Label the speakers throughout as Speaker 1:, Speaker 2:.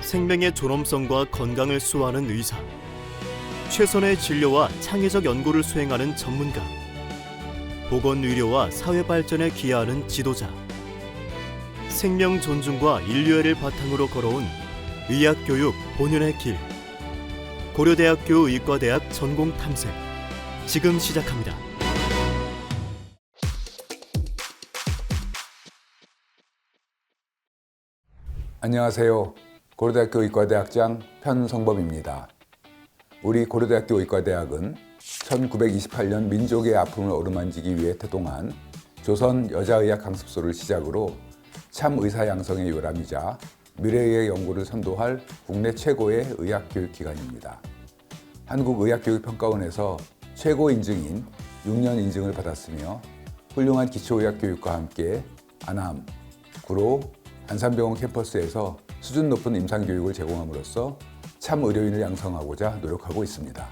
Speaker 1: 생명의 존엄성과 건강을 수호하는 의사, 최선의 진료와 창의적 연구를 수행하는 전문가, 보건의료와 사회 발전에 기여하는 지도자, 생명 존중과 인류애를 바탕으로 걸어온 의학교육 본연의 길, 고려대학교 의과대학 전공 탐색, 지금 시작합니다.
Speaker 2: 안녕하세요. 고려대학교 의과대학장 편성범입니다. 우리 고려대학교 의과대학은 1928년 민족의 아픔을 어루만지기 위해 태동한 조선 여자의학 강습소를 시작으로 참 의사 양성의 요람이자 미래의 연구를 선도할 국내 최고의 의학교육기관입니다. 한국의학교육평가원에서 최고 인증인 6년 인증을 받았으며 훌륭한 기초의학교육과 함께 안암, 구로, 안산병원 캠퍼스에서 수준 높은 임상교육을 제공함으로써 참 의료인을 양성하고자 노력하고 있습니다.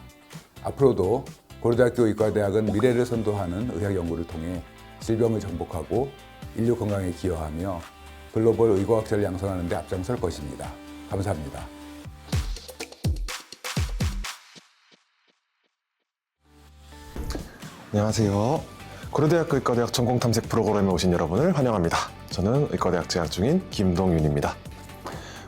Speaker 2: 앞으로도 고려대학교 의과대학은 미래를 선도하는 의학 연구를 통해 질병을 정복하고 인류 건강에 기여하며 글로벌 의과학자를 양성하는 데 앞장설 것입니다. 감사합니다.
Speaker 3: 안녕하세요. 고려대학교 의과대학 전공탐색 프로그램에 오신 여러분을 환영합니다. 저는 의과대학 재학 중인 김동윤입니다.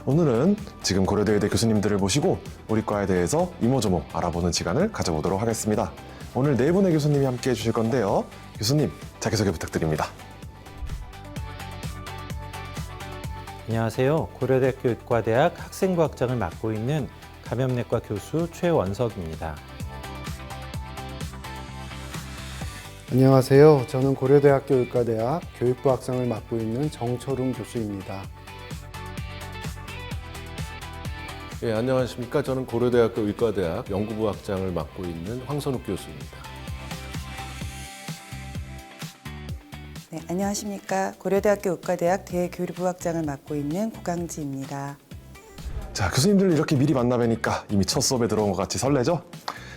Speaker 3: 오늘은 지금 고려대의대 교수님들을 모시고 우리 과에 대해서 이모저모 알아보는 시간을 가져보도록 하겠습니다. 오늘 네 분의 교수님이 함께 해주실 건데요. 교수님, 자기소개 부탁드립니다.
Speaker 4: 안녕하세요. 고려대학교 의과대학 학생부학장을 맡고 있는 감염내과 교수 최원석입니다.
Speaker 5: 안녕하세요. 저는 고려대학교 의과대학 교육부학장을 맡고 있는 정철웅 교수입니다.
Speaker 6: 예, 안녕하십니까. 저는 고려대학교 의과대학 연구부학장을 맡고 있는 황선욱 교수입니다.
Speaker 7: 네, 안녕하십니까. 고려대학교 의과대학 대교류부학장을 맡고 있는 고강지입니다.
Speaker 3: 자, 교수님들 이렇게 미리 만나 뵈니까 이미 첫 수업에 들어온 것 같이 설레죠?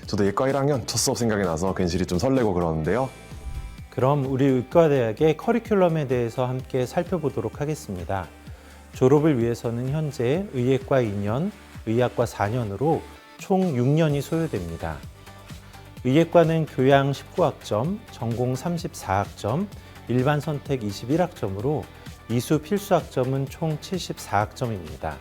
Speaker 3: 저도 예과 1학년 첫 수업 생각이 나서 괜시리 좀 설레고 그러는데요.
Speaker 4: 그럼 우리 의과대학의 커리큘럼에 대해서 함께 살펴보도록 하겠습니다. 졸업을 위해서는 현재 의예과 2년, 의학과 4년으로 총 6년이 소요됩니다. 의예과는 교양 19학점, 전공 34학점, 일반 선택 21학점으로 이수 필수 학점은 총 74학점입니다.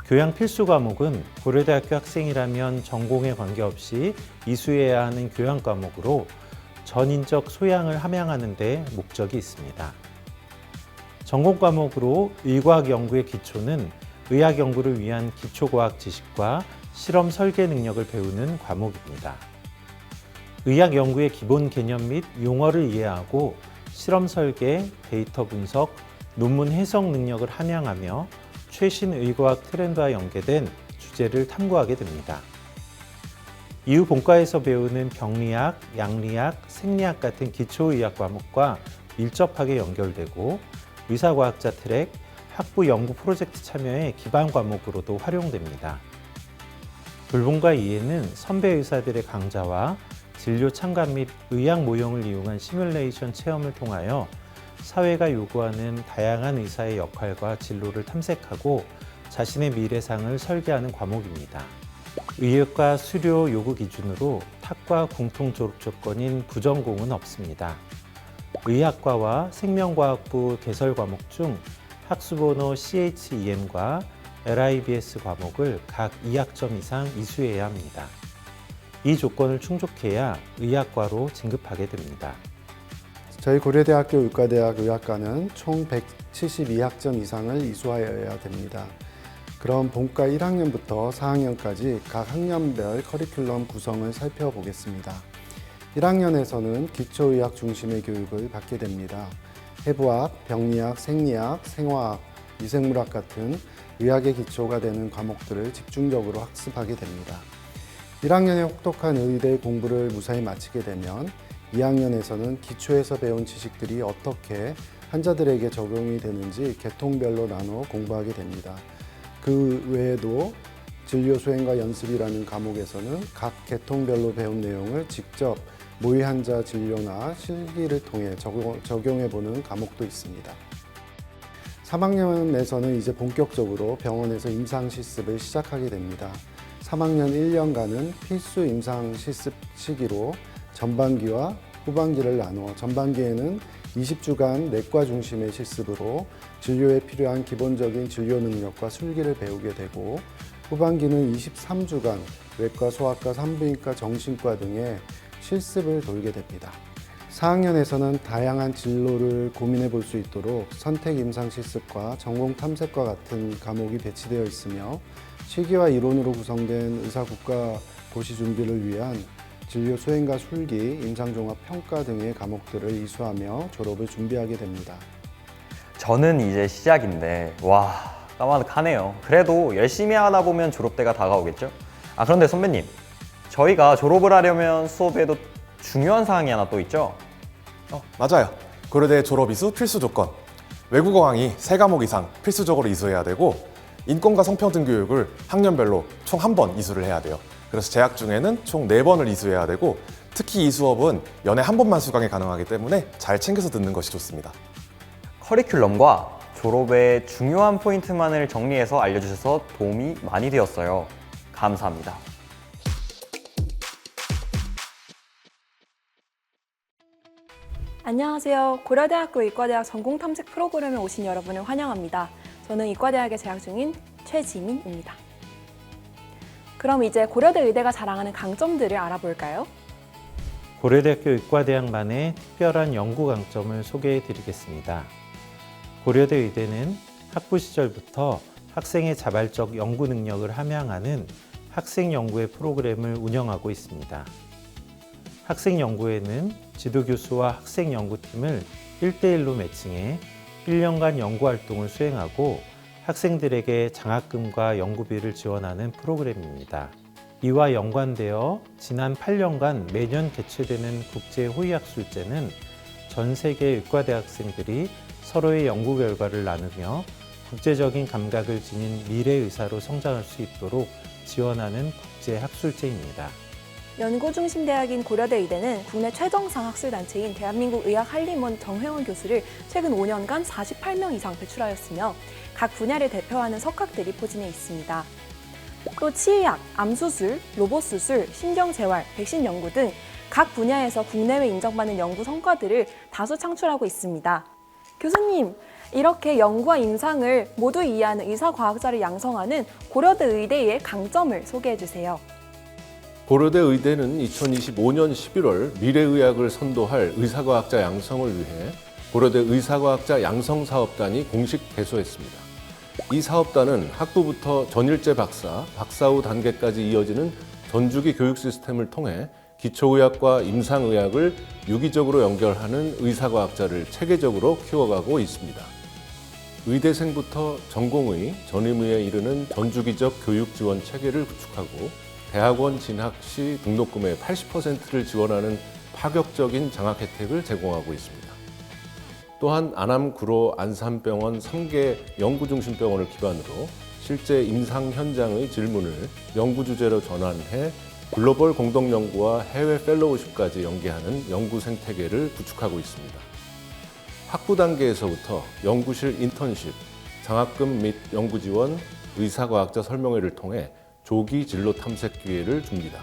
Speaker 4: 교양 필수 과목은 고려대학교 학생이라면 전공에 관계없이 이수해야 하는 교양 과목으로 전인적 소양을 함양하는 데 목적이 있습니다. 전공 과목으로 의과학 연구의 기초는 의학 연구를 위한 기초과학 지식과 실험 설계 능력을 배우는 과목입니다. 의학 연구의 기본 개념 및 용어를 이해하고 실험 설계, 데이터 분석, 논문 해석 능력을 함양하며 최신 의과학 트렌드와 연계된 주제를 탐구하게 됩니다. 이후 본과에서 배우는 병리학, 양리학, 생리학 같은 기초의학 과목과 밀접하게 연결되고 의사과학자 트랙, 학부 연구 프로젝트 참여의 기반 과목으로도 활용됩니다. 돌봄과 이해는 선배 의사들의 강좌와 진료 참관 및 의학 모형을 이용한 시뮬레이션 체험을 통하여 사회가 요구하는 다양한 의사의 역할과 진로를 탐색하고 자신의 미래상을 설계하는 과목입니다. 의예과 수료 요구 기준으로 탁과 공통 졸업 조건인 부전공은 없습니다. 의학과와 생명과학부 개설 과목 중 학수번호 CHEM과 LIBS 과목을 각 2학점 이상 이수해야 합니다. 이 조건을 충족해야 의학과로 진급하게 됩니다.
Speaker 5: 저희 고려대학교 의과대학 의학과는 총 172학점 이상을 이수하여야 됩니다. 그럼 본과 1학년부터 4학년까지 각 학년별 커리큘럼 구성을 살펴보겠습니다. 1학년에서는 기초의학 중심의 교육을 받게 됩니다. 해부학, 병리학, 생리학, 생화학, 미생물학 같은 의학의 기초가 되는 과목들을 집중적으로 학습하게 됩니다. 1학년에 혹독한 의대 공부를 무사히 마치게 되면 2학년에서는 기초에서 배운 지식들이 어떻게 환자들에게 적용이 되는지 계통별로 나눠 공부하게 됩니다. 그 외에도 진료 수행과 연습이라는 과목에서는 각 계통별로 배운 내용을 직접 모의 환자 진료나 실기를 통해 적용해보는 과목도 있습니다. 3학년에서는 이제 본격적으로 병원에서 임상 실습을 시작하게 됩니다. 3학년 1년간은 필수 임상 실습 시기로 전반기와 후반기를 나누어 전반기에는 20주간 내과 중심의 실습으로 진료에 필요한 기본적인 진료 능력과 술기를 배우게 되고, 후반기는 23주간 외과, 소아과, 산부인과, 정신과 등의 실습을 돌게 됩니다. 4학년에서는 다양한 진로를 고민해 볼 수 있도록 선택 임상 실습과 전공 탐색과 같은 과목이 배치되어 있으며, 실기와 이론으로 구성된 의사 국가 고시 준비를 위한 진료 수행과 술기, 임상종합 평가 등의 과목들을 이수하며 졸업을 준비하게 됩니다.
Speaker 8: 저는 이제 시작인데 와, 까마득하네요. 그래도 열심히 하다 보면 졸업때가 다가오겠죠? 그런데 선배님, 저희가 졸업을 하려면 수업에도 중요한 사항이 하나 또 있죠?
Speaker 3: 맞아요. 고려대 졸업 이수 필수 조건. 외국어 강의 3과목 이상 필수적으로 이수해야 되고, 인권과 성평등 교육을 학년별로 총 1번 이수를 해야 돼요. 그래서 재학 중에는 총 4번을 이수해야 되고, 특히 이 수업은 연에 1번만 수강이 가능하기 때문에 잘 챙겨서 듣는 것이 좋습니다.
Speaker 8: 커리큘럼과 졸업의 중요한 포인트만을 정리해서 알려주셔서 도움이 많이 되었어요. 감사합니다.
Speaker 9: 안녕하세요. 고려대학교 의과대학 전공탐색 프로그램에 오신 여러분을 환영합니다. 저는 의과대학에 재학 중인 최지민입니다. 그럼 이제 고려대 의대가 자랑하는 강점들을 알아볼까요?
Speaker 4: 고려대학교 의과대학만의 특별한 연구 강점을 소개해 드리겠습니다. 고려대 의대는 학부 시절부터 학생의 자발적 연구 능력을 함양하는 학생 연구회 프로그램을 운영하고 있습니다. 학생 연구회는 지도교수와 학생 연구팀을 1대1로 매칭해 1년간 연구활동을 수행하고 학생들에게 장학금과 연구비를 지원하는 프로그램입니다. 이와 연관되어 지난 8년간 매년 개최되는 국제 호의학술제는 전 세계 의과대학생들이 서로의 연구 결과를 나누며 국제적인 감각을 지닌 미래 의사로 성장할 수 있도록 지원하는 국제 학술제입니다.
Speaker 9: 연구 중심 대학인 고려대 의대는 국내 최정상 학술단체인 대한민국 의학 한림원 정회원 교수를 최근 5년간 48명 이상 배출하였으며 각 분야를 대표하는 석학들이 포진해 있습니다. 또 치의학, 암수술, 로봇수술, 신경재활, 백신 연구 등 각 분야에서 국내외 인정받는 연구 성과들을 다수 창출하고 있습니다. 교수님, 이렇게 연구와 임상을 모두 이해하는 의사과학자를 양성하는 고려대 의대의 강점을 소개해 주세요.
Speaker 6: 고려대 의대는 2025년 11월 미래의학을 선도할 의사과학자 양성을 위해 고려대 의사과학자 양성사업단이 공식 개소했습니다. 이 사업단은 학부부터 전일제 박사, 박사 후 단계까지 이어지는 전주기 교육 시스템을 통해 기초의학과 임상의학을 유기적으로 연결하는 의사과학자를 체계적으로 키워가고 있습니다. 의대생부터 전공의, 전임의에 이르는 전주기적 교육 지원 체계를 구축하고 대학원 진학 시 등록금의 80%를 지원하는 파격적인 장학 혜택을 제공하고 있습니다. 또한 안암, 구로, 안산병원 3개 연구중심병원을 기반으로 실제 임상 현장의 질문을 연구 주제로 전환해 글로벌 공동연구와 해외 펠로우십까지 연계하는 연구 생태계를 구축하고 있습니다. 학부 단계에서부터 연구실 인턴십, 장학금 및 연구 지원, 의사과학자 설명회를 통해 조기 진로 탐색 기회를 줍니다.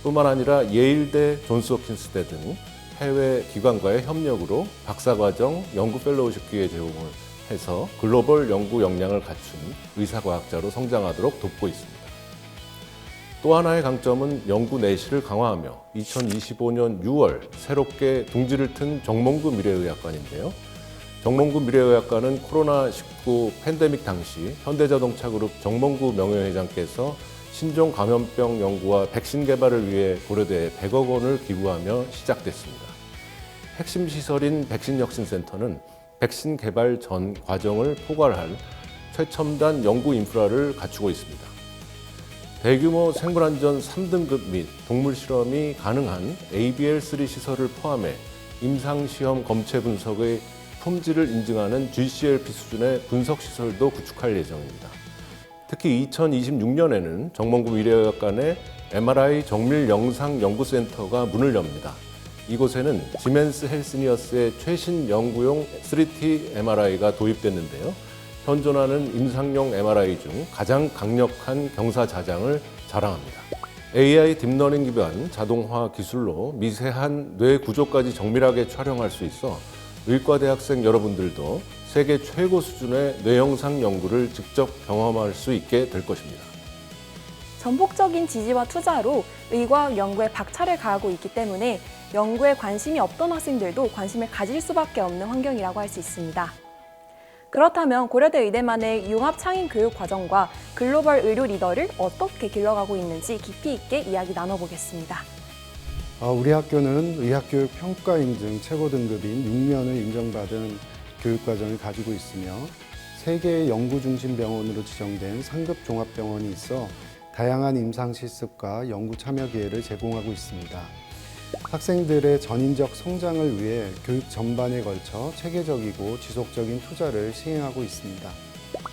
Speaker 6: 뿐만 아니라 예일대, 존스홉킨스대 등 해외 기관과의 협력으로 박사과정, 연구 펠로우십 기회 제공을 해서 글로벌 연구 역량을 갖춘 의사과학자로 성장하도록 돕고 있습니다. 또 하나의 강점은 연구 내실을 강화하며 2025년 6월 새롭게 둥지를 튼 정몽구 미래의학관인데요. 정몽구 미래의학관은 코로나19 팬데믹 당시 현대자동차그룹 정몽구 명예회장께서 신종 감염병 연구와 백신 개발을 위해 고려대에 100억 원을 기부하며 시작됐습니다. 핵심 시설인 백신혁신센터는 백신 개발 전 과정을 포괄할 최첨단 연구 인프라를 갖추고 있습니다. 대규모 생물안전 3등급 및 동물 실험이 가능한 ABL3 시설을 포함해 임상시험 검체 분석의 품질을 인증하는 GCLP 수준의 분석시설도 구축할 예정입니다. 특히 2026년에는 정몽구 미래의학관에 MRI 정밀 영상 연구센터가 문을 엽니다. 이곳에는 지멘스 헬스니어스의 최신 연구용 3T MRI가 도입됐는데요. 현존하는 임상용 MRI 중 가장 강력한 경사자장을 자랑합니다. AI 딥러닝 기반 자동화 기술로 미세한 뇌 구조까지 정밀하게 촬영할 수 있어 의과대학생 여러분들도 세계 최고 수준의 뇌영상 연구를 직접 경험할 수 있게 될 것입니다.
Speaker 9: 전폭적인 지지와 투자로 의과학 연구에 박차를 가하고 있기 때문에 연구에 관심이 없던 학생들도 관심을 가질 수밖에 없는 환경이라고 할 수 있습니다. 그렇다면 고려대 의대만의 융합 창인 교육 과정과 글로벌 의료 리더를 어떻게 길러가고 있는지 깊이 있게 이야기 나눠보겠습니다.
Speaker 5: 우리 학교는 의학교육 평가 인증 최고 등급인 6년을 인정받은 교육과정을 가지고 있으며 세계의 연구 중심 병원으로 지정된 상급 종합병원이 있어 다양한 임상 실습과 연구 참여 기회를 제공하고 있습니다. 학생들의 전인적 성장을 위해 교육 전반에 걸쳐 체계적이고 지속적인 투자를 시행하고 있습니다.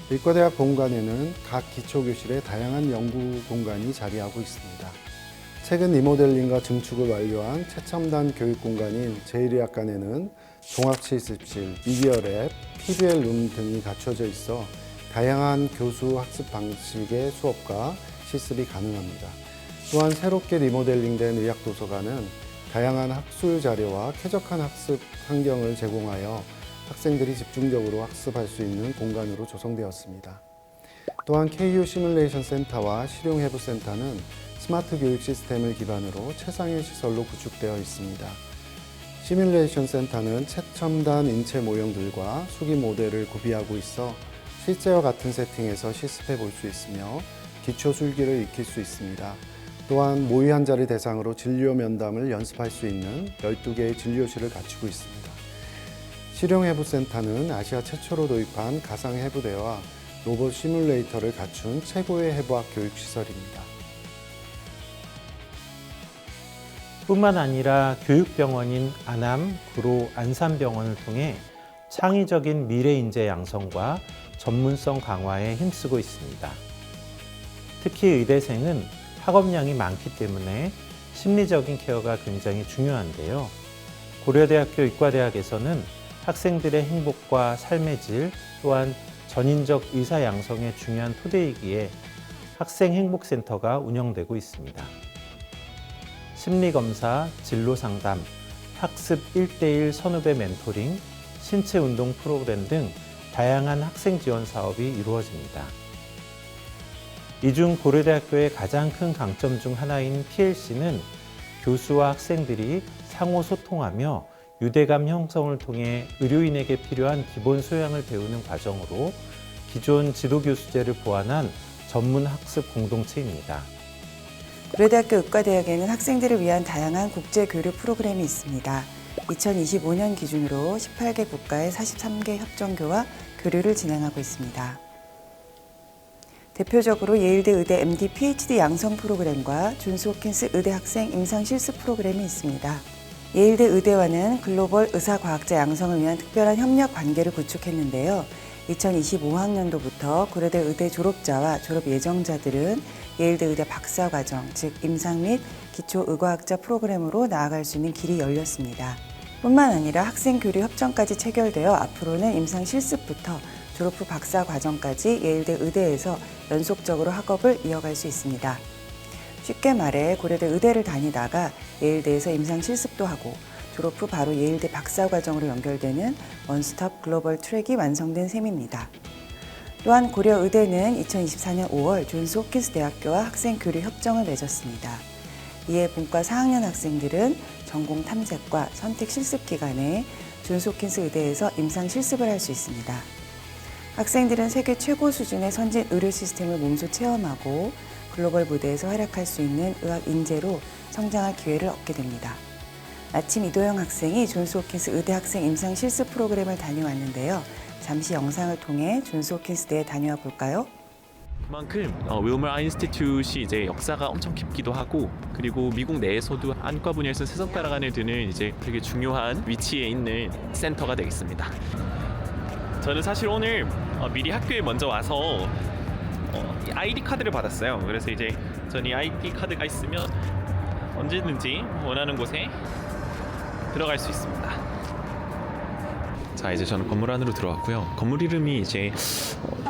Speaker 5: 의과대학 본관에는 각 기초교실에 다양한 연구 공간이 자리하고 있습니다. 최근 리모델링과 증축을 완료한 최첨단 교육 공간인 제1의학관에는 종합실습실, 미디어랩, PBL 룸 등이 갖춰져 있어 다양한 교수 학습 방식의 수업과 실습이 가능합니다. 또한 새롭게 리모델링된 의학도서관은 다양한 학술 자료와 쾌적한 학습 환경을 제공하여 학생들이 집중적으로 학습할 수 있는 공간으로 조성되었습니다. 또한 KU 시뮬레이션 센터와 실용해부 센터는 스마트 교육 시스템을 기반으로 최상의 시설로 구축되어 있습니다. 시뮬레이션 센터는 최첨단 인체 모형들과 수기 모델을 구비하고 있어 실제와 같은 세팅에서 실습해 볼 수 있으며 기초 술기를 익힐 수 있습니다. 또한 모의 환자를 대상으로 진료 면담을 연습할 수 있는 12개의 진료실을 갖추고 있습니다. 실용해부센터는 아시아 최초로 도입한 가상해부대와 로봇 시뮬레이터를 갖춘 최고의 해부학 교육시설입니다.
Speaker 4: 뿐만 아니라 교육병원인 안암, 구로, 안산병원을 통해 창의적인 미래인재 양성과 전문성 강화에 힘쓰고 있습니다. 특히 의대생은 학업량이 많기 때문에 심리적인 케어가 굉장히 중요한데요. 고려대학교 의과대학에서는 학생들의 행복과 삶의 질 또한 전인적 의사 양성의 중요한 토대이기에 학생행복센터가 운영되고 있습니다. 심리검사, 진로상담, 학습 1:1 선후배 멘토링, 신체운동 프로그램 등 다양한 학생 지원 사업이 이루어집니다. 이 중 고려대학교의 가장 큰 강점 중 하나인 PLC는 교수와 학생들이 상호 소통하며 유대감 형성을 통해 의료인에게 필요한 기본 소양을 배우는 과정으로 기존 지도교수제를 보완한 전문 학습 공동체입니다.
Speaker 7: 고려대학교 의과대학에는 학생들을 위한 다양한 국제 교류 프로그램이 있습니다. 2025년 기준으로 18개 국가의 43개 협정교와 교류를 진행하고 있습니다. 대표적으로 예일대 의대 MD, PhD 양성 프로그램과 존스 홉킨스 의대 학생 임상 실습 프로그램이 있습니다. 예일대 의대와는 글로벌 의사과학자 양성을 위한 특별한 협력 관계를 구축했는데요. 2025학년도부터 고려대 의대 졸업자와 졸업 예정자들은 예일대 의대 박사과정, 즉 임상 및 기초의과학자 프로그램으로 나아갈 수 있는 길이 열렸습니다. 뿐만 아니라 학생 교류 협정까지 체결되어 앞으로는 임상 실습부터 졸업 후 박사 과정까지 예일대 의대에서 연속적으로 학업을 이어갈 수 있습니다. 쉽게 말해 고려대 의대를 다니다가 예일대에서 임상 실습도 하고 졸업 후 바로 예일대 박사 과정으로 연결되는 원스톱 글로벌 트랙이 완성된 셈입니다. 또한 고려 의대는 2024년 5월 존스 홉킨스 대학교와 학생 교류 협정을 맺었습니다. 이에 본과 4학년 학생들은 전공 탐색과 선택 실습 기간에 존스 홉킨스 의대에서 임상 실습을 할 수 있습니다. 학생들은 세계 최고 수준의 선진 의료 시스템을 몸소 체험하고 글로벌 무대에서 활약할 수 있는 의학 인재로 성장할 기회를 얻게 됩니다. 마침 이도영 학생이 존스 홉킨스 의대 학생 임상 실습 프로그램을 다녀왔는데요. 잠시 영상을 통해 존스 홉킨스대에 다녀와 볼까요?
Speaker 10: 그만큼 윌머 아이 인스티튜트이 이제 역사가 엄청 깊기도 하고 그리고 미국 내에서도 안과 분야에서 세 손가락 안에 드는 이제 되게 중요한 위치에 있는 센터가 되겠습니다. 저는 사실 오늘 미리 학교에 먼저 와서 아이디 카드를 받았어요. 그래서 이제 전 이 아이디 카드가 있으면 언제든지 원하는 곳에 들어갈 수 있습니다. 자, 이제 저는 건물 안으로 들어왔고요. 건물 이름이 이제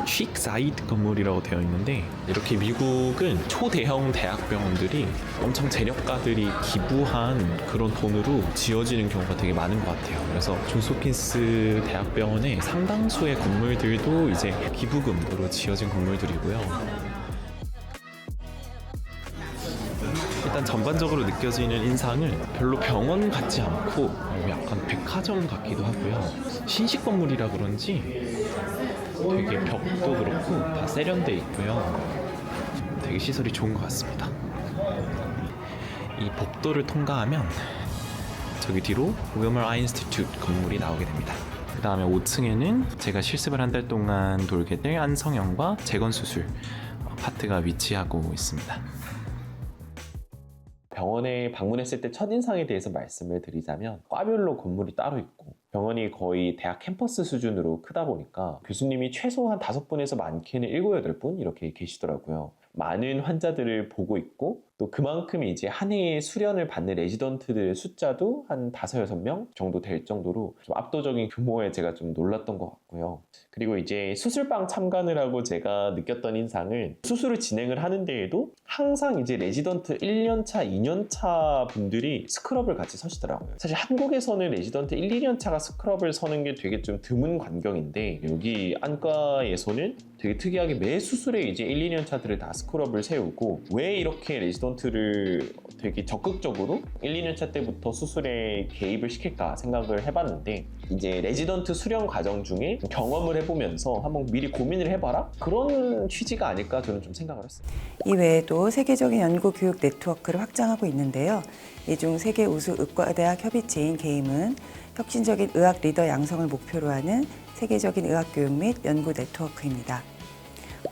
Speaker 10: 퀵사이드 건물이라고 되어 있는데, 이렇게 미국은 초대형 대학병원들이 엄청 재력가들이 기부한 그런 돈으로 지어지는 경우가 되게 많은 것 같아요. 그래서 존스홉킨스 대학병원의 상당수의 건물들도 이제 기부금으로 지어진 건물들이고요. 일단 전반적으로 느껴지는 인상은 별로 병원 같지 않고 약간 백화점 같기도 하고요. 신식 건물이라 그런지 되게 벽도 그렇고 다 세련돼 있고요. 되게 시설이 좋은 것 같습니다. 이 복도를 통과하면 저기 뒤로 윌머 아이 인스티튜트 건물이 나오게 됩니다. 그 다음에 5층에는 제가 실습을 한 달 동안 돌게 될 안성형과 재건수술 파트가 위치하고 있습니다. 병원에 방문했을 때 첫인상에 대해서 말씀을 드리자면, 과별로 건물이 따로 있고 병원이 거의 대학 캠퍼스 수준으로 크다 보니까 교수님이 최소한 5분에서 많게는 7, 8분 이렇게 계시더라고요. 많은 환자들을 보고 있고, 또 그만큼 이제 한 해에 수련을 받는 레지던트들의 숫자도 한 5, 6명 정도 될 정도로 좀 압도적인 규모에 제가 좀 놀랐던 것 같고요. 그리고 이제 수술방 참관을 하고 제가 느꼈던 인상은, 수술을 진행을 하는 데에도 항상 이제 레지던트 1년차, 2년차 분들이 스크럽을 같이 서시더라고요. 사실 한국에서는 레지던트 1, 2년차가 스크럽을 서는 게 되게 좀 드문 광경인데, 여기 안과에서는 되게 특이하게 매 수술에 이제 1, 2년차들을 다 스크럽을 세우고, 왜 이렇게 레지던트를 되게 적극적으로 1, 2년차 때부터 수술에 개입을 시킬까 생각을 해봤는데, 이제 레지던트 수련 과정 중에 경험을 해보면서 한번 미리 고민을 해봐라? 그런 취지가 아닐까 저는 좀 생각을 했어요.
Speaker 7: 이 외에도 세계적인 연구 교육 네트워크를 확장하고 있는데요. 이 중 세계 우수 의과대학 협의체인 게임은 혁신적인 의학 리더 양성을 목표로 하는 세계적인 의학 교육 및 연구 네트워크입니다.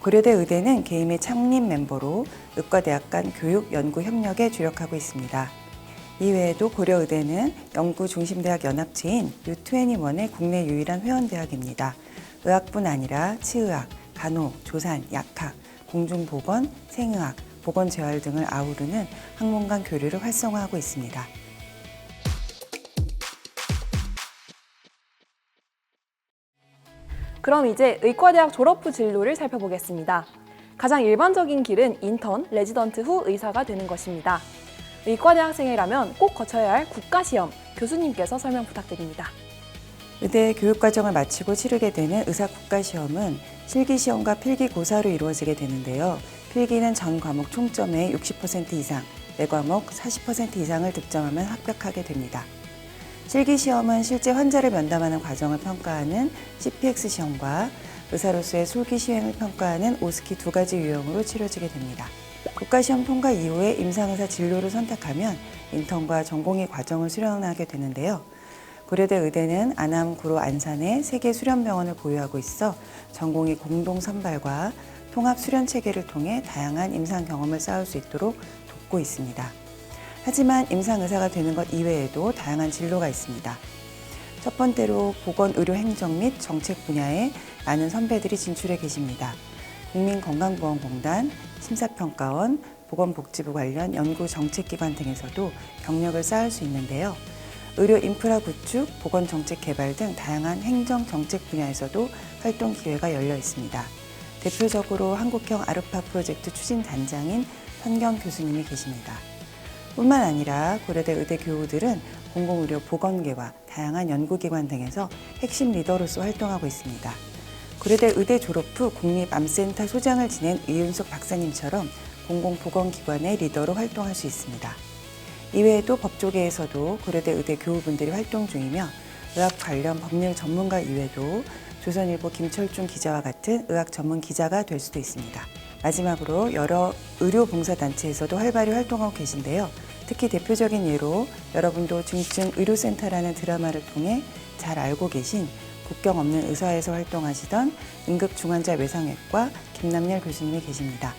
Speaker 7: 고려대 의대는 게임의 창립 멤버로 의과대학 간 교육 연구 협력에 주력하고 있습니다. 이외에도 고려의대는 연구 중심대학 연합체인 U21의 국내 유일한 회원대학입니다. 의학뿐 아니라 치의학, 간호, 조산, 약학, 공중보건, 생의학, 보건재활 등을 아우르는 학문 간 교류를 활성화하고 있습니다.
Speaker 9: 그럼 이제 의과대학 졸업 후 진로를 살펴보겠습니다. 가장 일반적인 길은 인턴, 레지던트 후 의사가 되는 것입니다. 의과대학생이라면 꼭 거쳐야 할 국가시험, 교수님께서 설명 부탁드립니다.
Speaker 7: 의대 교육과정을 마치고 치르게 되는 의사국가시험은 실기시험과 필기고사로 이루어지게 되는데요. 필기는 전 과목 총점의 60% 이상, 매 과목 40% 이상을 득점하면 합격하게 됩니다. 실기시험은 실제 환자를 면담하는 과정을 평가하는 CPX 시험과 의사로서의 술기 시행을 평가하는 오스키 2가지 유형으로 치러지게 됩니다. 국가시험 통과 이후에 임상의사 진로를 선택하면 인턴과 전공의 과정을 수련하게 되는데요. 고려대 의대는 안암, 구로, 안산에 3개 수련병원을 보유하고 있어 전공의 공동 선발과 통합 수련 체계를 통해 다양한 임상 경험을 쌓을 수 있도록 돕고 있습니다. 하지만 임상의사가 되는 것 이외에도 다양한 진로가 있습니다. 첫 번째로 보건의료행정 및 정책 분야에 많은 선배들이 진출해 계십니다. 국민건강보험공단, 심사평가원, 보건복지부 관련 연구정책기관 등에서도 경력을 쌓을 수 있는데요. 의료 인프라 구축, 보건정책 개발 등 다양한 행정정책 분야에서도 활동 기회가 열려 있습니다. 대표적으로 한국형 아르파 프로젝트 추진단장인 현경 교수님이 계십니다. 뿐만 아니라 고려대 의대 교우들은 공공의료 보건계와 다양한 연구기관 등에서 핵심 리더로서 활동하고 있습니다. 고려대 의대 졸업 후 국립암센터 소장을 지낸 이윤석 박사님처럼 공공보건기관의 리더로 활동할 수 있습니다. 이외에도 법조계에서도 고려대 의대 교우분들이 활동 중이며 의학 관련 법률 전문가 이외에도 조선일보 김철중 기자와 같은 의학 전문 기자가 될 수도 있습니다. 마지막으로 여러 의료봉사단체에서도 활발히 활동하고 계신데요. 특히 대표적인 예로 여러분도 중증의료센터라는 드라마를 통해 잘 알고 계신 국경 없는 의사에서 활동하시던 응급중환자 외상외과 김남열 교수님이 계십니다.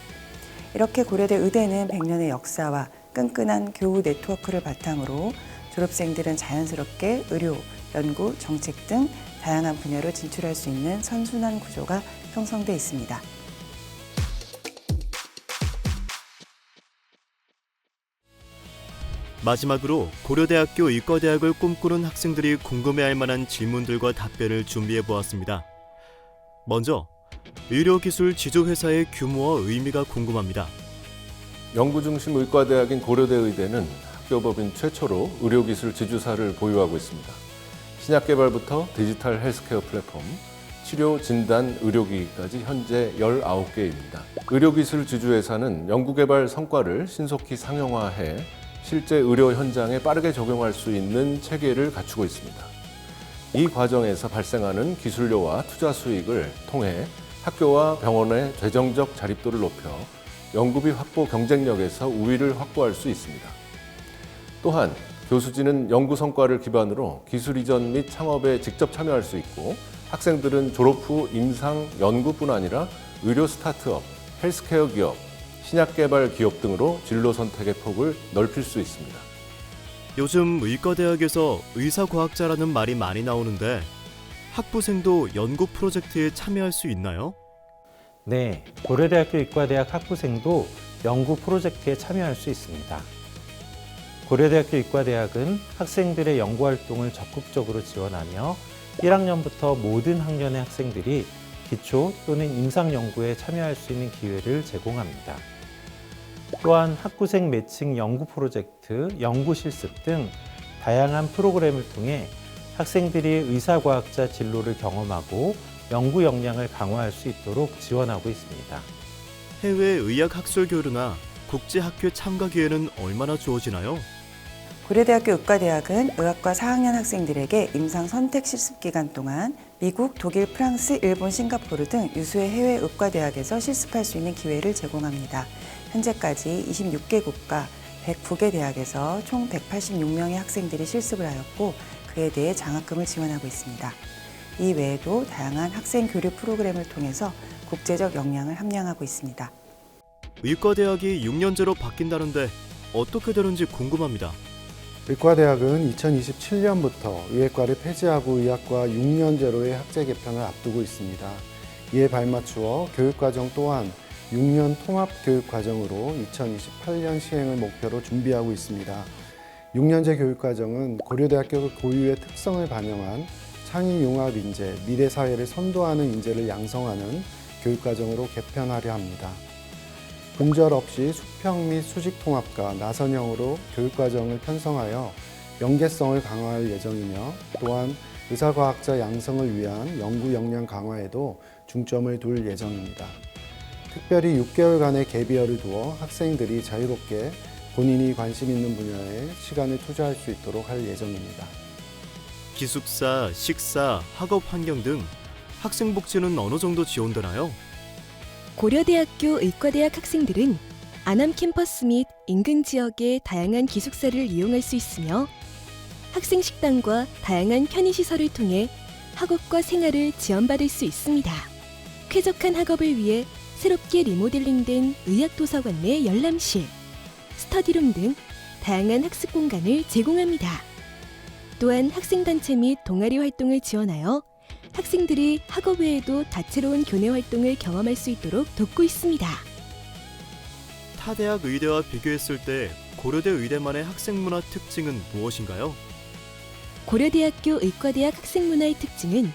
Speaker 7: 이렇게 고려대 의대는 100년의 역사와 끈끈한 교우 네트워크를 바탕으로 졸업생들은 자연스럽게 의료, 연구, 정책 등 다양한 분야로 진출할 수 있는 선순환 구조가 형성돼 있습니다.
Speaker 1: 마지막으로 고려대학교 의과대학을 꿈꾸는 학생들이 궁금해할 만한 질문들과 답변을 준비해 보았습니다. 먼저 의료기술 지주회사의 규모와 의미가 궁금합니다.
Speaker 6: 연구중심 의과대학인 고려대 의대는 학교법인 최초로 의료기술 지주사를 보유하고 있습니다. 신약 개발부터 디지털 헬스케어 플랫폼, 치료, 진단, 의료기기까지 현재 19개입니다. 의료기술 지주회사는 연구개발 성과를 신속히 상용화해 실제 의료 현장에 빠르게 적용할 수 있는 체계를 갖추고 있습니다. 이 과정에서 발생하는 기술료와 투자 수익을 통해 학교와 병원의 재정적 자립도를 높여 연구비 확보 경쟁력에서 우위를 확보할 수 있습니다. 또한 교수진은 연구 성과를 기반으로 기술 이전 및 창업에 직접 참여할 수 있고 학생들은 졸업 후 임상 연구뿐 아니라 의료 스타트업, 헬스케어 기업, 신약 개발 기업 등으로 진로 선택의 폭을 넓힐 수 있습니다.
Speaker 1: 요즘 의과대학에서 의사과학자라는 말이 많이 나오는데 학부생도 연구 프로젝트에 참여할 수 있나요?
Speaker 4: 네, 고려대학교 의과대학 학부생도 연구 프로젝트에 참여할 수 있습니다. 고려대학교 의과대학은 학생들의 연구활동을 적극적으로 지원하며 1학년부터 모든 학년의 학생들이 기초 또는 임상 연구에 참여할 수 있는 기회를 제공합니다. 또한 학부생 매칭 연구 프로젝트, 연구 실습 등 다양한 프로그램을 통해 학생들이 의사과학자 진로를 경험하고 연구 역량을 강화할 수 있도록 지원하고 있습니다.
Speaker 1: 해외 의학 학술 교류나 국제 학회 참가 기회는 얼마나 주어지나요?
Speaker 7: 고려대학교 의과대학은 의학과 4학년 학생들에게 임상 선택 실습 기간 동안 미국, 독일, 프랑스, 일본, 싱가포르 등 유수의 해외 의과대학에서 실습할 수 있는 기회를 제공합니다. 현재까지 26개국과 109개 대학에서 총 186명의 학생들이 실습을 하였고 그에 대해 장학금을 지원하고 있습니다. 이 외에도 다양한 학생 교류 프로그램을 통해서 국제적 역량을 함양하고 있습니다.
Speaker 1: 의과대학이 6년제로 바뀐다는데 어떻게 되는지 궁금합니다.
Speaker 5: 의과대학은 2027년부터 의예과를 폐지하고 의학과 6년제로의 학제 개편을 앞두고 있습니다. 이에 발맞추어 교육과정 또한 6년 통합 교육과정으로 2028년 시행을 목표로 준비하고 있습니다. 6년제 교육과정은 고려대학교 고유의 특성을 반영한 창의융합 인재, 미래사회를 선도하는 인재를 양성하는 교육과정으로 개편하려 합니다. 분절 없이 수평 및 수직 통합과 나선형으로 교육과정을 편성하여 연계성을 강화할 예정이며 또한 의사과학자 양성을 위한 연구 역량 강화에도 중점을 둘 예정입니다. 특별히 6개월간의 갭이어를 두어 학생들이 자유롭게 본인이 관심 있는 분야에 시간을 투자할 수 있도록 할 예정입니다.
Speaker 1: 기숙사, 식사, 학업 환경 등 학생 복지는 어느 정도 지원되나요?
Speaker 11: 고려대학교 의과대학 학생들은 안암 캠퍼스 및 인근 지역의 다양한 기숙사를 이용할 수 있으며 학생 식당과 다양한 편의시설을 통해 학업과 생활을 지원받을 수 있습니다. 쾌적한 학업을 위해 새롭게 리모델링된 의학도서관 내 열람실, 스터디룸 등 다양한 학습 공간을 제공합니다. 또한 학생단체 및 동아리 활동을 지원하여 학생들이 학업 외에도 다채로운 교내 활동을 경험할 수 있도록 돕고 있습니다.
Speaker 1: 타 대학 의대와 비교했을 때 고려대 의대만의 학생 문화 특징은 무엇인가요?
Speaker 11: 고려대학교 의과대학 학생 문화의 특징은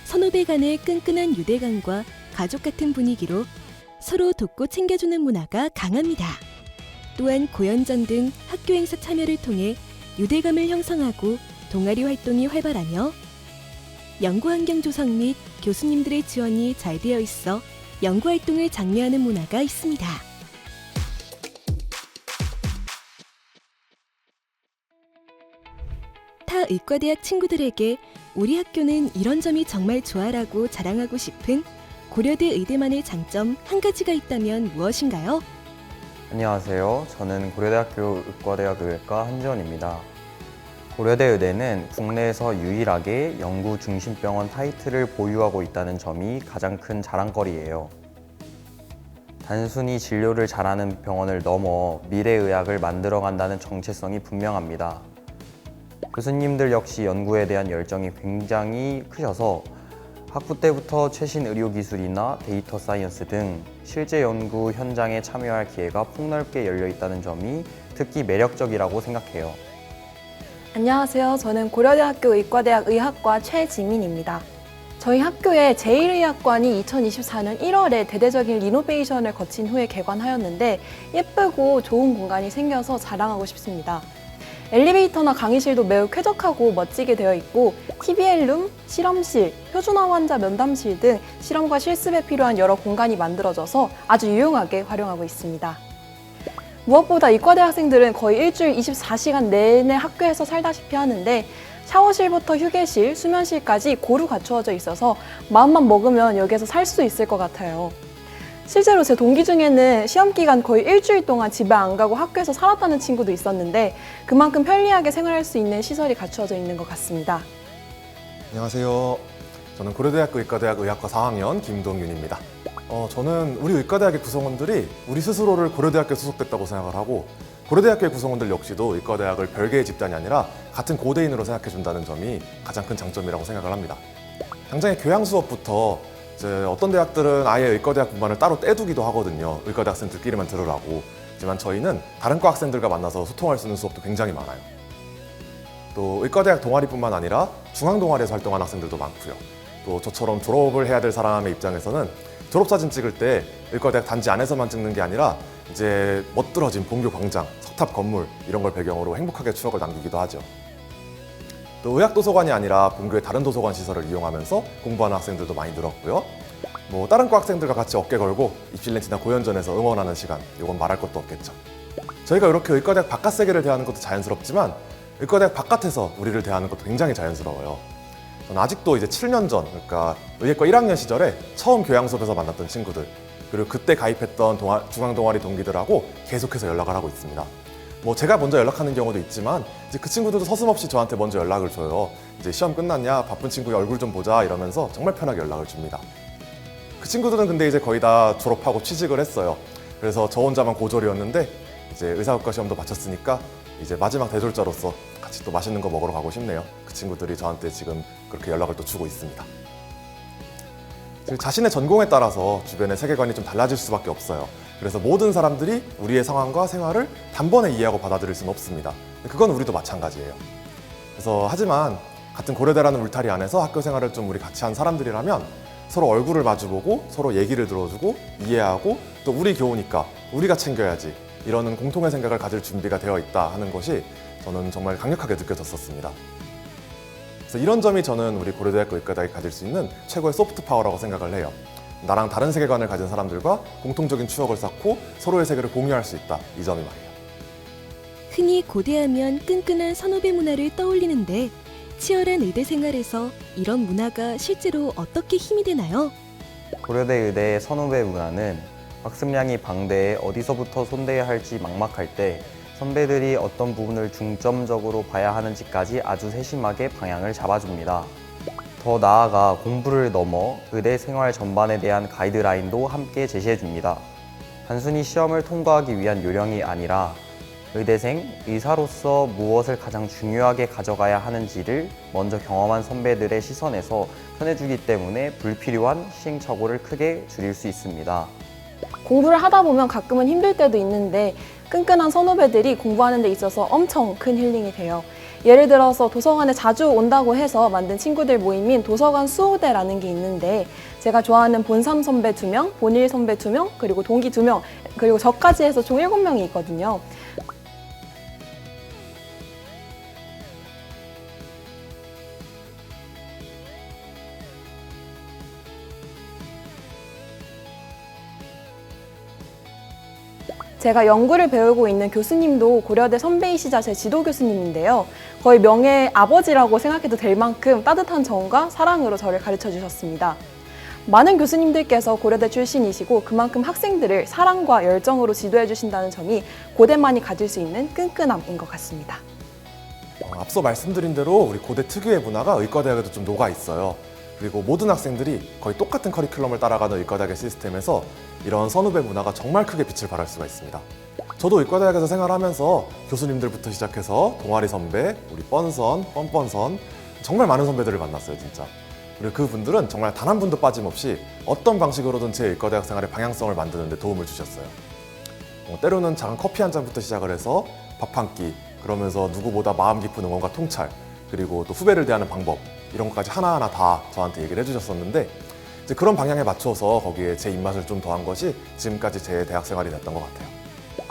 Speaker 11: 선후배 간의 끈끈한 유대감과 가족 같은 분위기로 서로 돕고 챙겨주는 문화가 강합니다. 또한 고연전 등 학교 행사 참여를 통해 유대감을 형성하고 동아리 활동이 활발하며 연구환경 조성 및 교수님들의 지원이 잘 되어 있어 연구활동을 장려하는 문화가 있습니다. 타 의과대학 친구들에게 우리 학교는 이런 점이 정말 좋아라고 자랑하고 싶은 고려대 의대만의 장점 한 가지가 있다면 무엇인가요?
Speaker 8: 안녕하세요. 저는 고려대학교 의과대학 의학과 한지원입니다. 고려대 의대는 국내에서 유일하게 연구 중심병원 타이틀을 보유하고 있다는 점이 가장 큰 자랑거리예요. 단순히 진료를 잘하는 병원을 넘어 미래의학을 만들어간다는 정체성이 분명합니다. 교수님들 역시 연구에 대한 열정이 굉장히 크셔서 학부 때부터 최신 의료기술이나 데이터 사이언스 등 실제 연구 현장에 참여할 기회가 폭넓게 열려 있다는 점이 특히 매력적이라고 생각해요.
Speaker 9: 안녕하세요. 저는 고려대학교 의과대학 의학과 최지민입니다. 저희 학교의 제1의학관이 2024년 1월에 대대적인 리노베이션을 거친 후에 개관하였는데 예쁘고 좋은 공간이 생겨서 자랑하고 싶습니다. 엘리베이터나 강의실도 매우 쾌적하고 멋지게 되어 있고 TBL룸, 실험실, 표준화 환자 면담실 등 실험과 실습에 필요한 여러 공간이 만들어져서 아주 유용하게 활용하고 있습니다. 무엇보다 이과대 학생들은 거의 일주일 24시간 내내 학교에서 살다시피 하는데 샤워실부터 휴게실, 수면실까지 고루 갖추어져 있어서 마음만 먹으면 여기에서 살 수 있을 것 같아요. 실제로 제 동기 중에는 시험 기간 거의 일주일 동안 집에 안 가고 학교에서 살았다는 친구도 있었는데 그만큼 편리하게 생활할 수 있는 시설이 갖추어져 있는 것 같습니다.
Speaker 3: 안녕하세요. 저는 고려대학교 의과대학 의학과 4학년 김동윤입니다. 저는 우리 의과대학의 구성원들이 우리 스스로를 고려대학교에 소속됐다고 생각을 하고 고려대학교의 구성원들 역시도 의과대학을 별개의 집단이 아니라 같은 고대인으로 생각해준다는 점이 가장 큰 장점이라고 생각을 합니다. 당장의 교양 수업부터 이제 어떤 대학들은 아예 의과대학 분반을 따로 떼두기도 하거든요. 의과대 학생들끼리만 들으라고. 하지만 저희는 다른 과 학생들과 만나서 소통할 수 있는 수업도 굉장히 많아요. 또 의과대학 동아리뿐만 아니라 중앙동아리에서 활동하는 학생들도 많고요. 또 저처럼 졸업을 해야 될 사람의 입장에서는 졸업사진 찍을 때 의과대학 단지 안에서만 찍는 게 아니라 이제 멋들어진 본교 광장, 석탑 건물 이런 걸 배경으로 행복하게 추억을 남기기도 하죠. 또 의학도서관이 아니라 본교의 다른 도서관 시설을 이용하면서 공부하는 학생들도 많이 늘었고요. 다른 과 학생들과 같이 어깨 걸고 입실렌치나 고연전에서 응원하는 시간, 이건 말할 것도 없겠죠. 저희가 이렇게 의과대학 바깥 세계를 대하는 것도 자연스럽지만 의과대학 바깥에서 우리를 대하는 것도 굉장히 자연스러워요. 저는 아직도 이제 7년 전, 그러니까 의예과 1학년 시절에 처음 교양 수업에서 만났던 친구들, 그리고 그때 가입했던 중앙동아리 동기들하고 계속해서 연락을 하고 있습니다. 제가 먼저 연락하는 경우도 있지만 이제 그 친구들도 서슴없이 저한테 먼저 연락을 줘요. 이제 시험 끝났냐, 바쁜 친구의 얼굴 좀 보자 이러면서 정말 편하게 연락을 줍니다. 그 친구들은 근데 이제 거의 다 졸업하고 취직을 했어요. 그래서 저 혼자만 고졸이었는데 이제 의사국가 시험도 마쳤으니까 이제 마지막 대졸자로서 같이 또 맛있는 거 먹으러 가고 싶네요. 그 친구들이 저한테 지금 그렇게 연락을 또 주고 있습니다. 자신의 전공에 따라서 주변의 세계관이 좀 달라질 수밖에 없어요. 그래서 모든 사람들이 우리의 상황과 생활을 단번에 이해하고 받아들일 수는 없습니다. 그건 우리도 마찬가지예요. 그래서 하지만 같은 고려대라는 울타리 안에서 학교 생활을 좀 우리 같이 한 사람들이라면 서로 얼굴을 마주보고 서로 얘기를 들어주고 이해하고 또 우리 교우니까 우리가 챙겨야지 이러는 공통의 생각을 가질 준비가 되어 있다 하는 것이 저는 정말 강력하게 느껴졌었습니다. 그래서 이런 점이 저는 우리 고려대학교 의과대학이 가질 수 있는 최고의 소프트 파워라고 생각을 해요. 나랑 다른 세계관을 가진 사람들과 공통적인 추억을 쌓고 서로의 세계를 공유할 수 있다. 이 점이 말이에요.
Speaker 11: 흔히 고대하면 끈끈한 선후배 문화를 떠올리는데 치열한 의대 생활에서 이런 문화가 실제로 어떻게 힘이 되나요?
Speaker 8: 고려대 의대의 선후배 문화는 학습량이 방대해 어디서부터 손대야 할지 막막할 때 선배들이 어떤 부분을 중점적으로 봐야 하는지까지 아주 세심하게 방향을 잡아줍니다. 더 나아가 공부를 넘어 의대 생활 전반에 대한 가이드라인도 함께 제시해줍니다. 단순히 시험을 통과하기 위한 요령이 아니라 의대생, 의사로서 무엇을 가장 중요하게 가져가야 하는지를 먼저 경험한 선배들의 시선에서 편해주기 때문에 불필요한 시행착오를 크게 줄일 수 있습니다.
Speaker 9: 공부를 하다 보면 가끔은 힘들 때도 있는데 끈끈한 선후배들이 공부하는 데 있어서 엄청 큰 힐링이 돼요. 예를 들어서 도서관에 자주 온다고 해서 만든 친구들 모임인 도서관 수호대라는 게 있는데 제가 좋아하는 본삼 선배 2명, 본일 선배 2명, 그리고 동기 2명, 그리고 저까지 해서 총 7명이 있거든요. 제가 연구를 배우고 있는 교수님도 고려대 선배이시자 제 지도 교수님인데요. 거의 명예 아버지라고 생각해도 될 만큼 따뜻한 정과 사랑으로 저를 가르쳐 주셨습니다. 많은 교수님들께서 고려대 출신이시고 그만큼 학생들을 사랑과 열정으로 지도해 주신다는 점이 고대만이 가질 수 있는 끈끈함인 것 같습니다.
Speaker 3: 앞서 말씀드린 대로 우리 고대 특유의 문화가 의과대학에도 좀 녹아 있어요. 그리고 모든 학생들이 거의 똑같은 커리큘럼을 따라가는 의과대학의 시스템에서 이런 선후배 문화가 정말 크게 빛을 발할 수가 있습니다. 저도 의과대학에서 생활하면서 교수님들부터 시작해서 동아리 선배, 우리 뻔선, 뻔뻔선 정말 많은 선배들을 만났어요, 진짜. 그리고 그분들은 정말 단 한 분도 빠짐없이 어떤 방식으로든 제 의과대학 생활의 방향성을 만드는 데 도움을 주셨어요. 때로는 작은 커피 한 잔부터 시작을 해서 밥 한 끼, 그러면서 누구보다 마음 깊은 응원과 통찰, 그리고 또 후배를 대하는 방법, 이런 것까지 하나하나 다 저한테 얘기를 해주셨었는데, 이제 그런 방향에 맞춰서 거기에 제 입맛을 좀 더한 것이 지금까지 제 대학 생활이 됐던 것 같아요.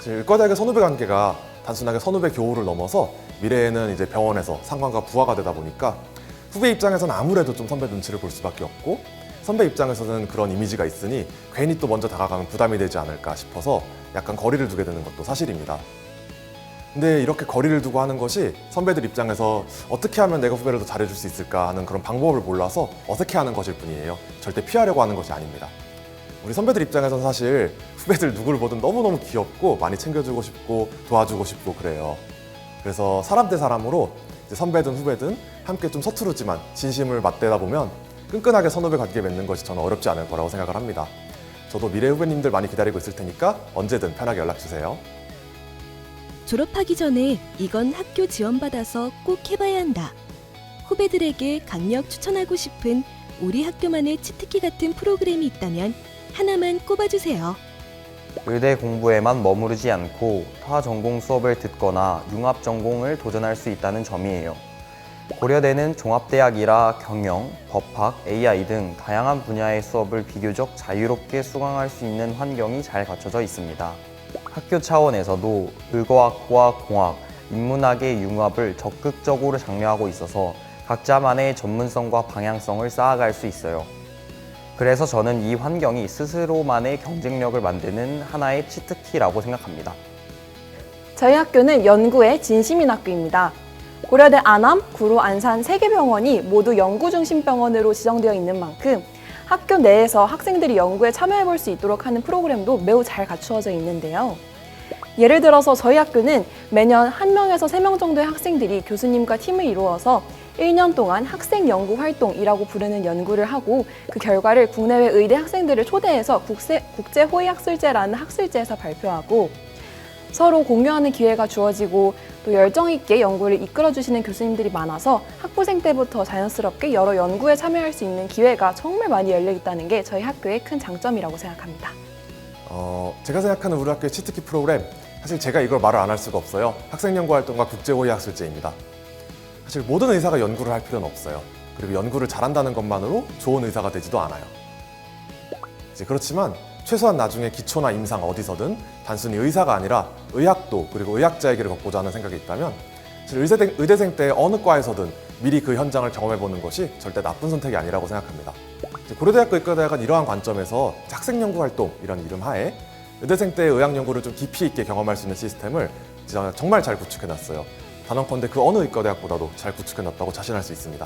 Speaker 3: 의과대학의 선후배 관계가 단순하게 선후배 교우를 넘어서 미래에는 이제 병원에서 상관과 부하가 되다 보니까 후배 입장에서는 아무래도 좀 선배 눈치를 볼 수밖에 없고, 선배 입장에서는 그런 이미지가 있으니 괜히 또 먼저 다가가면 부담이 되지 않을까 싶어서 약간 거리를 두게 되는 것도 사실입니다. 근데 이렇게 거리를 두고 하는 것이 선배들 입장에서 어떻게 하면 내가 후배를 더 잘해줄 수 있을까 하는 그런 방법을 몰라서 어색해하는 것일 뿐이에요. 절대 피하려고 하는 것이 아닙니다. 우리 선배들 입장에서는 사실 후배들 누구를 보든 너무너무 귀엽고 많이 챙겨주고 싶고 도와주고 싶고 그래요. 그래서 사람 대 사람으로 이제 선배든 후배든 함께 좀 서투르지만 진심을 맞대다 보면 끈끈하게 선후배 관계 맺는 것이 저는 어렵지 않을 거라고 생각을 합니다. 저도 미래 후배님들 많이 기다리고 있을 테니까 언제든 편하게 연락주세요.
Speaker 11: 졸업하기 전에 이건 학교 지원받아서 꼭 해봐야 한다. 후배들에게 강력 추천하고 싶은 우리 학교만의 치트키 같은 프로그램이 있다면 하나만 꼽아주세요.
Speaker 8: 의대 공부에만 머무르지 않고 타 전공 수업을 듣거나 융합 전공을 도전할 수 있다는 점이에요. 고려대는 종합대학이라 경영, 법학, AI 등 다양한 분야의 수업을 비교적 자유롭게 수강할 수 있는 환경이 잘 갖춰져 있습니다. 학교 차원에서도 의과학과 공학, 인문학의 융합을 적극적으로 장려하고 있어서 각자만의 전문성과 방향성을 쌓아갈 수 있어요. 그래서 저는 이 환경이 스스로만의 경쟁력을 만드는 하나의 치트키라고 생각합니다.
Speaker 9: 저희 학교는 연구에 진심인 학교입니다. 고려대 안암, 구로, 안산 3개 병원이 모두 연구 중심 병원으로 지정되어 있는 만큼 학교 내에서 학생들이 연구에 참여해 볼 수 있도록 하는 프로그램도 매우 잘 갖추어져 있는데요. 예를 들어서 저희 학교는 매년 1명에서 3명 정도의 학생들이 교수님과 팀을 이루어서 1년 동안 학생 연구 활동이라고 부르는 연구를 하고 그 결과를 국내외 의대 학생들을 초대해서 국제 호의 학술제라는 학술제에서 발표하고 서로 공유하는 기회가 주어지고 또 열정 있게 연구를 이끌어 주시는 교수님들이 많아서 학부생 때부터 자연스럽게 여러 연구에 참여할 수 있는 기회가 정말 많이 열려 있다는 게 저희 학교의 큰 장점이라고 생각합니다.
Speaker 3: 제가 생각하는 우리 학교의 치트키 프로그램, 사실 제가 이걸 말을 안 할 수가 없어요. 학생연구활동과 국제호의 학술제입니다. 사실 모든 의사가 연구를 할 필요는 없어요. 그리고 연구를 잘한다는 것만으로 좋은 의사가 되지도 않아요. 그렇지만 최소한 나중에 기초나 임상 어디서든 단순히 의사가 아니라 의학도 그리고 의학자의 길을 걷고자 하는 생각이 있다면 사실 의대생 때 어느 과에서든 미리 그 현장을 경험해보는 것이 절대 나쁜 선택이 아니라고 생각합니다. 고려대학교 의과대학은 이러한 관점에서 학생연구활동이라는 이름 하에 의대생 때 의학연구를 좀 깊이 있게 경험할 수 있는 시스템을 정말 잘 구축해놨어요. 단언컨대 그 어느 의과대학보다도 잘 구축해놨다고 자신할 수 있습니다.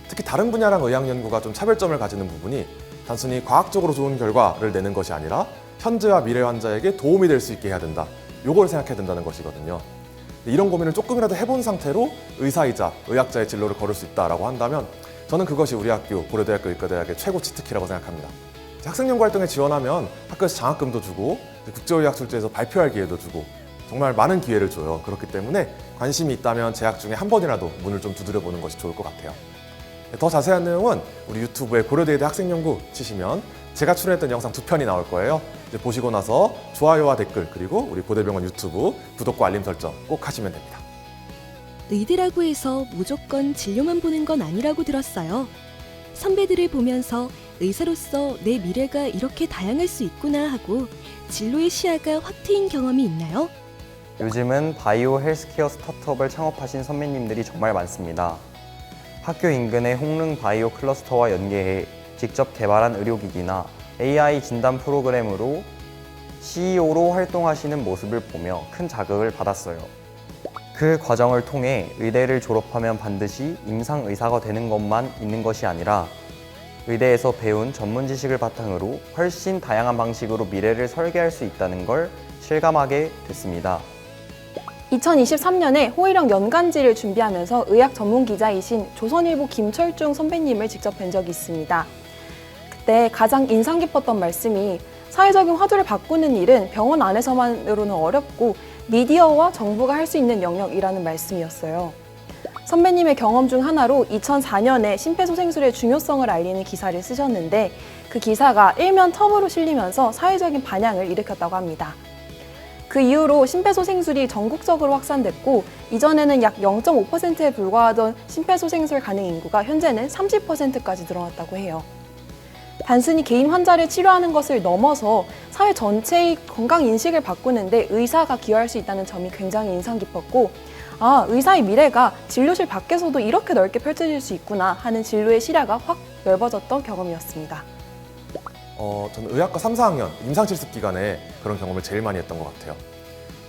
Speaker 3: 특히 다른 분야랑 의학연구가 좀 차별점을 가지는 부분이 단순히 과학적으로 좋은 결과를 내는 것이 아니라 현재와 미래 환자에게 도움이 될 수 있게 해야 된다. 요걸 생각해야 된다는 것이거든요. 이런 고민을 조금이라도 해본 상태로 의사이자 의학자의 진로를 걸을 수 있다고 한다면 저는 그것이 우리 학교 고려대학교 의과대학의 최고 치트키라고 생각합니다. 학생연구활동에 지원하면 학교에서 장학금도 주고 국제의학술제에서 발표할 기회도 주고 정말 많은 기회를 줘요. 그렇기 때문에 관심이 있다면 재학 중에 한 번이라도 문을 좀 두드려보는 것이 좋을 것 같아요. 더 자세한 내용은 우리 유튜브에 고려대의대 학생연구 치시면 제가 출연했던 영상 2편이 나올 거예요. 이제 보시고 나서 좋아요와 댓글 그리고 우리 고대병원 유튜브 구독과 알림 설정 꼭 하시면 됩니다.
Speaker 11: 의대라고 해서 무조건 진료만 보는 건 아니라고 들었어요. 선배들을 보면서 의사로서 내 미래가 이렇게 다양할 수 있구나 하고 진로의 시야가 확 트인 경험이 있나요?
Speaker 8: 요즘은 바이오 헬스케어 스타트업을 창업하신 선배님들이 정말 많습니다. 학교 인근의 홍릉 바이오 클러스터와 연계해 직접 개발한 의료기기나 AI 진단 프로그램으로 CEO로 활동하시는 모습을 보며 큰 자극을 받았어요. 그 과정을 통해 의대를 졸업하면 반드시 임상의사가 되는 것만 있는 것이 아니라 의대에서 배운 전문 지식을 바탕으로 훨씬 다양한 방식으로 미래를 설계할 수 있다는 걸 실감하게 됐습니다.
Speaker 9: 2023년에 호의령 연간지를 준비하면서 의학 전문 기자이신 조선일보 김철중 선배님을 직접 뵌 적이 있습니다. 그때 가장 인상 깊었던 말씀이 사회적인 화두를 바꾸는 일은 병원 안에서만으로는 어렵고 미디어와 정부가 할 수 있는 영역이라는 말씀이었어요. 선배님의 경험 중 하나로 2004년에 심폐소생술의 중요성을 알리는 기사를 쓰셨는데 그 기사가 일면 톱으로 실리면서 사회적인 반향을 일으켰다고 합니다. 그 이후로 심폐소생술이 전국적으로 확산됐고 이전에는 약 0.5%에 불과하던 심폐소생술 가능 인구가 현재는 30%까지 늘어났다고 해요. 단순히 개인 환자를 치료하는 것을 넘어서 사회 전체의 건강 인식을 바꾸는데 의사가 기여할 수 있다는 점이 굉장히 인상 깊었고 의사의 미래가 진료실 밖에서도 이렇게 넓게 펼쳐질 수 있구나 하는 진로의 시야가 확 넓어졌던 경험이었습니다.
Speaker 3: 저는 의학과 3, 4학년 임상실습 기간에 그런 경험을 제일 많이 했던 것 같아요.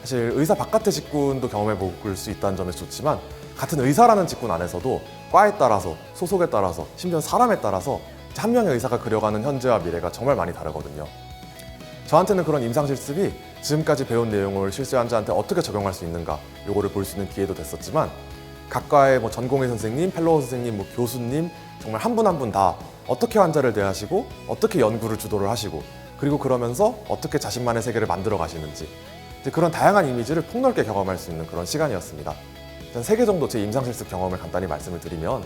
Speaker 3: 사실 의사 바깥의 직군도 경험해 볼 수 있다는 점에서 좋지만 같은 의사라는 직군 안에서도 과에 따라서 소속에 따라서 심지어 사람에 따라서 한 명의 의사가 그려가는 현재와 미래가 정말 많이 다르거든요. 저한테는 그런 임상실습이 지금까지 배운 내용을 실제 환자한테 어떻게 적용할 수 있는가 요거를 볼 수 있는 기회도 됐었지만 각과의 전공의 선생님, 펠로우 선생님, 교수님 정말 한 분 한 분 다 어떻게 환자를 대하시고 어떻게 연구를 주도를 하시고 그리고 그러면서 어떻게 자신만의 세계를 만들어 가시는지 그런 다양한 이미지를 폭넓게 경험할 수 있는 그런 시간이었습니다. 한 3개 정도 제 임상실습 경험을 간단히 말씀을 드리면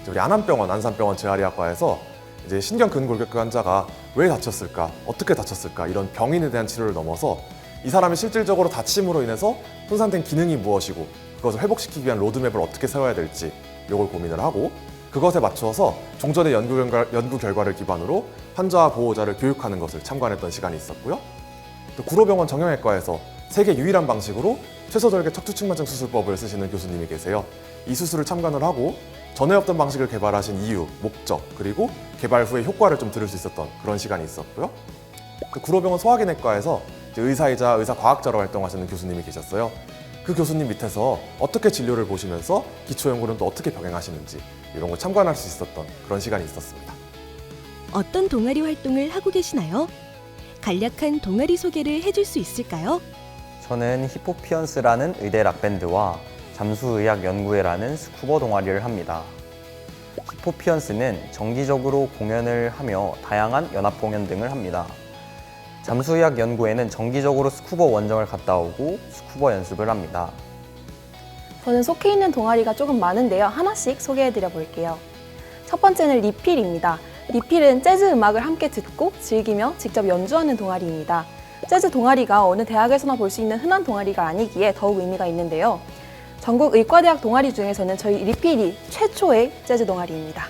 Speaker 3: 우리 안암병원, 안산병원 재활의학과에서 이제 신경근골격계 환자가 왜 다쳤을까, 어떻게 다쳤을까 이런 병인에 대한 치료를 넘어서 이 사람이 실질적으로 다침으로 인해서 손상된 기능이 무엇이고 그것을 회복시키기 위한 로드맵을 어떻게 세워야 될지 이걸 고민을 하고 그것에 맞추어서 종전의 연구 결과를 기반으로 환자와 보호자를 교육하는 것을 참관했던 시간이 있었고요. 또 구로병원 정형외과에서 세계 유일한 방식으로 최소절개 척추측만증 수술법을 쓰시는 교수님이 계세요. 이 수술을 참관을 하고 전에 없던 방식을 개발하신 이유, 목적, 그리고 개발 후의 효과를 좀 들을 수 있었던 그런 시간이 있었고요. 또 구로병원 소화기내과에서 의사이자 의사과학자로 활동하시는 교수님이 계셨어요. 그 교수님 밑에서 어떻게 진료를 보시면서 기초연구는 또 어떻게 병행하시는지 이런 걸 참관할 수 있었던 그런 시간이 있었습니다.
Speaker 11: 어떤 동아리 활동을 하고 계시나요? 간략한 동아리 소개를 해줄 수 있을까요?
Speaker 8: 저는 히포피언스라는 의대 락밴드와 잠수의학연구회라는 스쿠버 동아리를 합니다. 히포피언스는 정기적으로 공연을 하며 다양한 연합 공연 등을 합니다. 잠수의학연구회는 정기적으로 스쿠버 원정을 갔다 오고 스쿠버 연습을 합니다.
Speaker 9: 저는 속해 있는 동아리가 조금 많은데요. 하나씩 소개해드려 볼게요. 첫 번째는 리필입니다. 리필은 재즈 음악을 함께 듣고 즐기며 직접 연주하는 동아리입니다. 재즈 동아리가 어느 대학에서나 볼 수 있는 흔한 동아리가 아니기에 더욱 의미가 있는데요. 전국 의과대학 동아리 중에서는 저희 리필이 최초의 재즈 동아리입니다.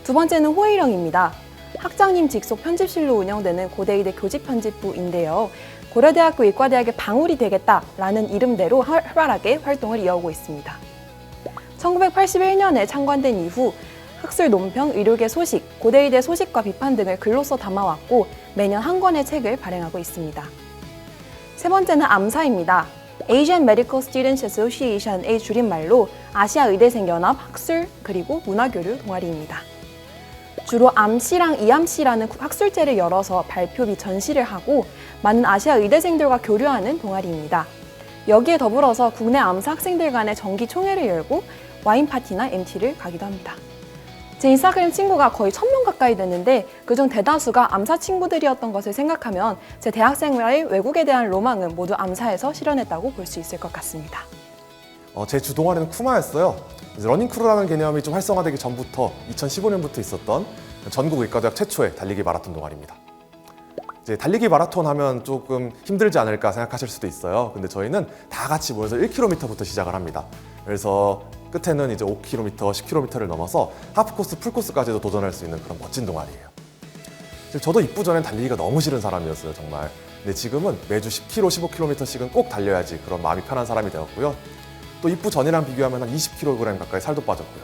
Speaker 9: 두 번째는 호의령입니다. 학장님 직속 편집실로 운영되는 고대의대 교직편집부인데요. 고려대학교 의과대학의 방울이 되겠다라는 이름대로 활발하게 활동을 이어오고 있습니다. 1981년에 창관된 이후 학술 논평, 의료계 소식, 고대의대 소식과 비판 등을 글로써 담아왔고 매년 한 권의 책을 발행하고 있습니다. 세 번째는 암사입니다. Asian Medical Students Association의 줄임말로 아시아 의대생 연합 학술 그리고 문화교류 동아리입니다. 주로 암시랑 이암시라는 학술제를 열어서 발표 및 전시를 하고 많은 아시아 의대생들과 교류하는 동아리입니다. 여기에 더불어서 국내 암사 학생들 간의 정기 총회를 열고 와인 파티나 MT를 가기도 합니다. 제 인스타그램 친구가 거의 1000명 가까이 됐는데 그중 대다수가 암사 친구들이었던 것을 생각하면 제 대학생활의 외국에 대한 로망은 모두 암사에서 실현했다고 볼 수 있을 것 같습니다.
Speaker 3: 제 주 동아리는 쿠마였어요. 러닝크루라는 개념이 좀 활성화되기 전부터 2015년부터 있었던 전국 의과대학 최초의 달리기 마라톤 동아리입니다. 이제 달리기 마라톤 하면 조금 힘들지 않을까 생각하실 수도 있어요. 근데 저희는 다 같이 모여서 1km부터 시작을 합니다. 그래서 끝에는 이제 5km, 10km를 넘어서 하프코스, 풀코스까지도 도전할 수 있는 그런 멋진 동아리예요. 저도 입부 전엔 달리기가 너무 싫은 사람이었어요, 정말. 근데 지금은 매주 10km, 15km씩은 꼭 달려야지 그런 마음이 편한 사람이 되었고요. 또 입부 전이랑 비교하면 한 20kg 가까이 살도 빠졌고요.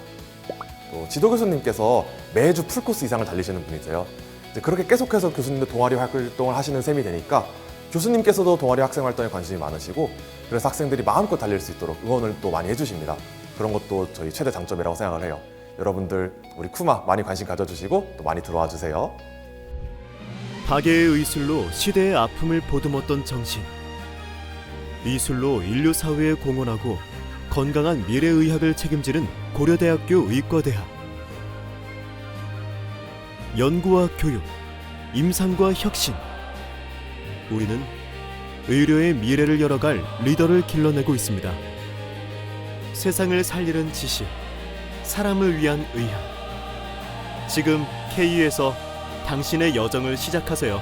Speaker 3: 또 지도 교수님께서 매주 풀코스 이상을 달리시는 분이세요. 이제 그렇게 계속해서 교수님도 동아리 활동을 하시는 셈이 되니까 교수님께서도 동아리 학생 활동에 관심이 많으시고 그래서 학생들이 마음껏 달릴 수 있도록 응원을 또 많이 해주십니다. 그런 것도 저희 최대 장점이라고 생각을 해요. 여러분들 우리 쿠마 많이 관심 가져주시고 또 많이 들어와 주세요.
Speaker 1: 박애의 의술로 시대의 아픔을 보듬었던 정신. 의술로 인류 사회에 공헌하고 건강한 미래의학을 책임지는 고려대학교 의과대학. 연구와 교육, 임상과 혁신. 우리는 의료의 미래를 열어갈 리더를 길러내고 있습니다. 세상을 살리는 지식, 사람을 위한 의학. 지금 KU에서 당신의 여정을 시작하세요.